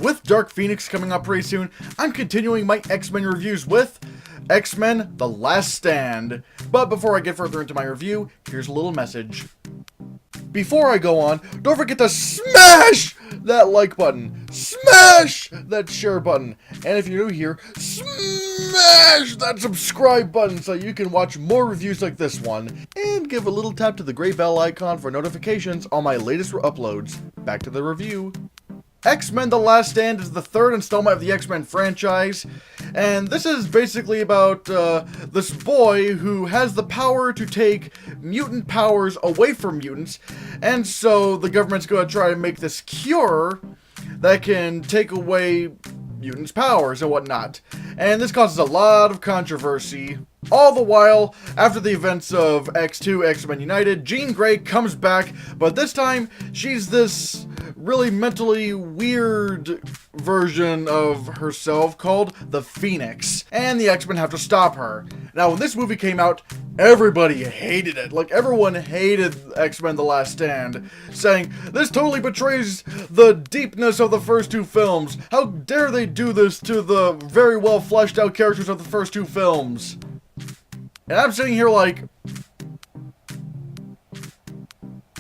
with Dark Phoenix coming up pretty soon, I'm continuing my X-Men reviews with X-Men: The Last Stand. But before I get further into my review, here's a little message. Before I go on, don't forget to smash that like button, smash that share button, and if you're new here, smash that subscribe button so you can watch more reviews like this one, and give a little tap to the gray bell icon for notifications on my latest uploads. Back to the review. X-Men: The Last Stand is the third installment of the X-Men franchise, and this is basically about this boy who has the power to take mutant powers away from mutants, and so the government's going to try to make this cure that can take away mutants' powers and whatnot. And this causes a lot of controversy. All the while, after the events of X2, X-Men United, Jean Grey comes back, but this time, she's this really mentally weird version of herself called the Phoenix, and the X-Men have to stop her. Now, when this movie came out, everybody hated it. Like, everyone hated X-Men: The Last Stand, saying, "This totally betrays the deepness of the first two films. How dare they do this to the very well fleshed out characters of the first two films?" And I'm sitting here like,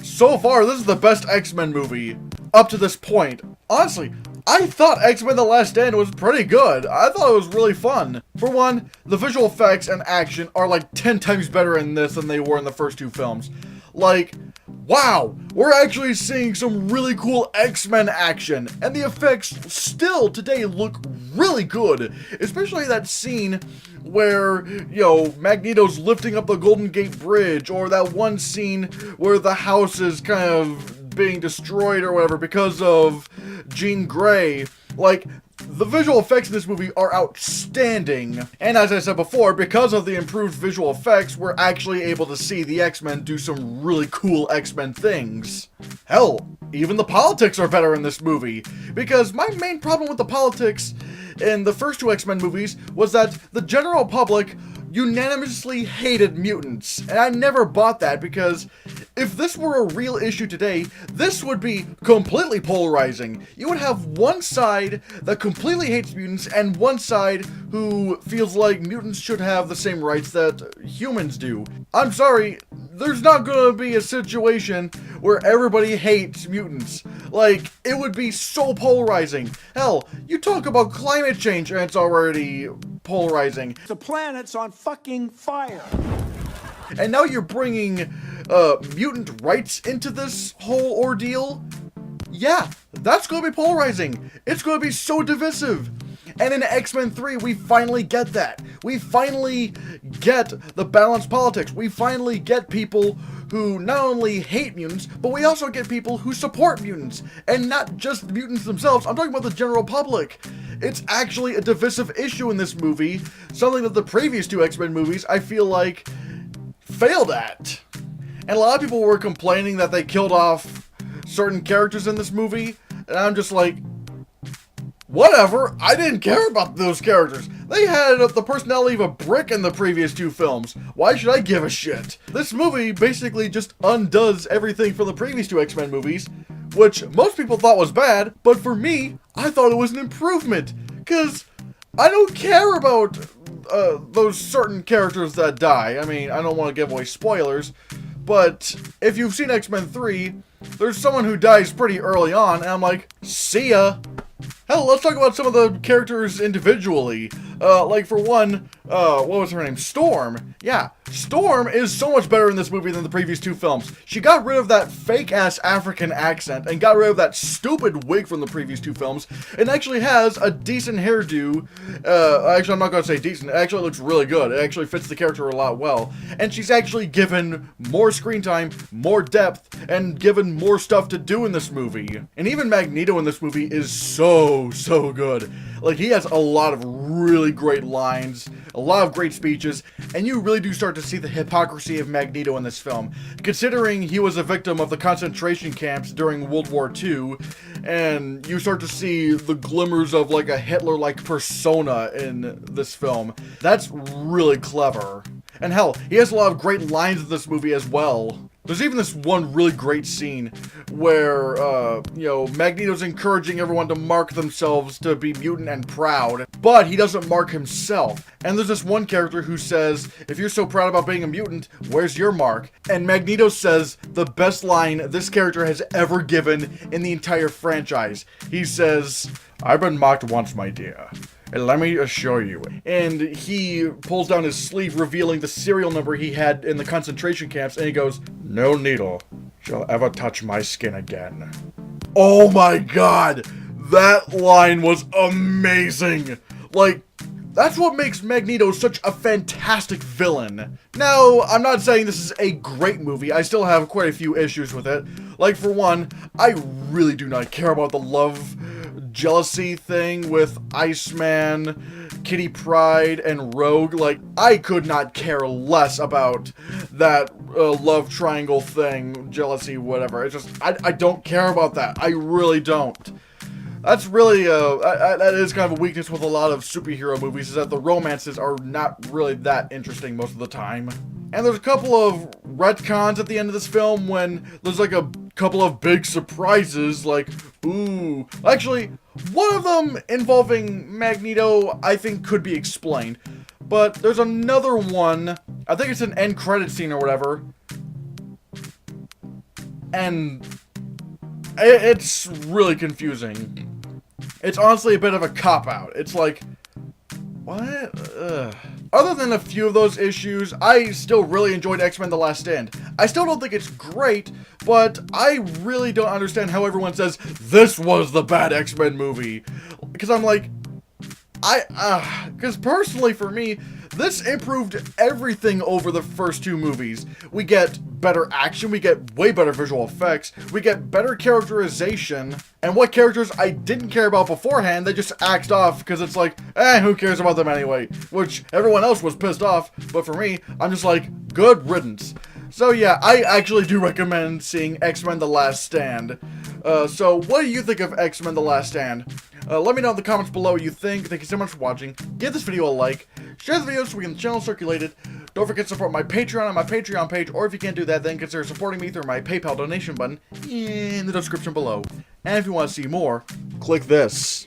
so far, this is the best X-Men movie up to this point. Honestly, I thought X-Men: The Last Stand was pretty good. I thought it was really fun. For one, the visual effects and action are like 10 times better in this than they were in the first two films. Like, wow, we're actually seeing some really cool X-Men action, and the effects still today look really good, especially that scene where, you know, Magneto's lifting up the Golden Gate Bridge, or that one scene where the house is kind of being destroyed or whatever because of Jean Grey. Like, the visual effects in this movie are outstanding, and as I said before, because of the improved visual effects, we're actually able to see the X-Men do some really cool X-Men things. Hell, even the politics are better in this movie, because my main problem with the politics in the first two X-Men movies was that the general public unanimously hated mutants, and I never bought that, because if this were a real issue today, this would be completely polarizing. You would have one side that completely hates mutants and one side who feels like mutants should have the same rights that humans do. I'm sorry, there's not gonna be a situation where everybody hates mutants. Like, it would be so polarizing. Hell, you talk about climate change and it's already polarizing. The planet's on fucking fire. And now you're bringing mutant rights into this whole ordeal? Yeah, that's going to be polarizing. It's going to be so divisive. And in X-Men 3, we finally get that. We finally get the balanced politics. We finally get people who not only hate mutants, but we also get people who support mutants. And not just mutants themselves, I'm talking about the general public. It's actually a divisive issue in this movie, something that the previous two X-Men movies, I feel like, failed at. And a lot of people were complaining that they killed off certain characters in this movie, and I'm just like, whatever, I didn't care about those characters. They had the personality of a brick in the previous two films. Why should I give a shit? This movie basically just undoes everything from the previous two X-Men movies, which most people thought was bad, but for me, I thought it was an improvement, because I don't care about those certain characters that die. I mean, I don't want to give away spoilers, but if you've seen X-Men 3, there's someone who dies pretty early on, and I'm like, see ya. Hell, let's talk about some of the characters individually. Like, for one, what was her name? Storm. Yeah, Storm is so much better in this movie than the previous two films. She got rid of that fake-ass African accent and got rid of that stupid wig from the previous two films and actually has a decent hairdo. Actually, I'm not going to say decent. It actually looks really good. It actually fits the character a lot well. And she's actually given more screen time, more depth, and given more stuff to do in this movie. And even Magneto in this movie is so good. Like, he has a lot of really great lines, a lot of great speeches, and you really do start to see the hypocrisy of Magneto in this film, considering he was a victim of the concentration camps during World War II, and you start to see the glimmers of like a Hitler-like persona in this film. That's really clever. And hell, he has a lot of great lines in this movie as well. There's even this one really great scene where, Magneto's encouraging everyone to mark themselves to be mutant and proud, but he doesn't mark himself. And there's this one character who says, if you're so proud about being a mutant, where's your mark? And Magneto says the best line this character has ever given in the entire franchise. He says, "I've been marked once, my dear. And let me assure you." And he pulls down his sleeve, revealing the serial number he had in the concentration camps, and he goes, "No needle shall ever touch my skin again." Oh my god! That line was amazing! Like, that's what makes Magneto such a fantastic villain. Now, I'm not saying this is a great movie. I still have quite a few issues with it. Like, for one, I really do not care about the love jealousy thing with Iceman, Kitty Pryde, and Rogue. Like, I could not care less about that love triangle thing, jealousy, whatever. It's just, I don't care about that. I really don't. That's really, that is kind of a weakness with a lot of superhero movies, is that the romances are not really that interesting most of the time. And there's a couple of retcons at the end of this film when there's like a couple of big surprises, like, ooh. Actually, one of them involving Magneto, I think could be explained. But there's another one, I think it's an end credit scene or whatever. And it's really confusing. It's honestly a bit of a cop-out. It's like, what? Ugh. Other than a few of those issues, I still really enjoyed X-Men The Last Stand. I still don't think it's great, but I really don't understand how everyone says, this was the bad X-Men movie. Because I'm like, because personally for me, this improved everything over the first two movies. We get better action, we get way better visual effects, we get better characterization, and what characters I didn't care about beforehand, they just axed off because it's like, who cares about them anyway? Which everyone else was pissed off, but for me, I'm just like, good riddance. So yeah, I actually do recommend seeing X-Men The Last Stand. So what do you think of X-Men The Last Stand? Let me know in the comments below what you think. Thank you so much for watching. Give this video a like. Share the video so we can get the channel circulated. Don't forget to support my Patreon on my Patreon page, or if you can't do that, then consider supporting me through my PayPal donation button in the description below. And if you want to see more, click this.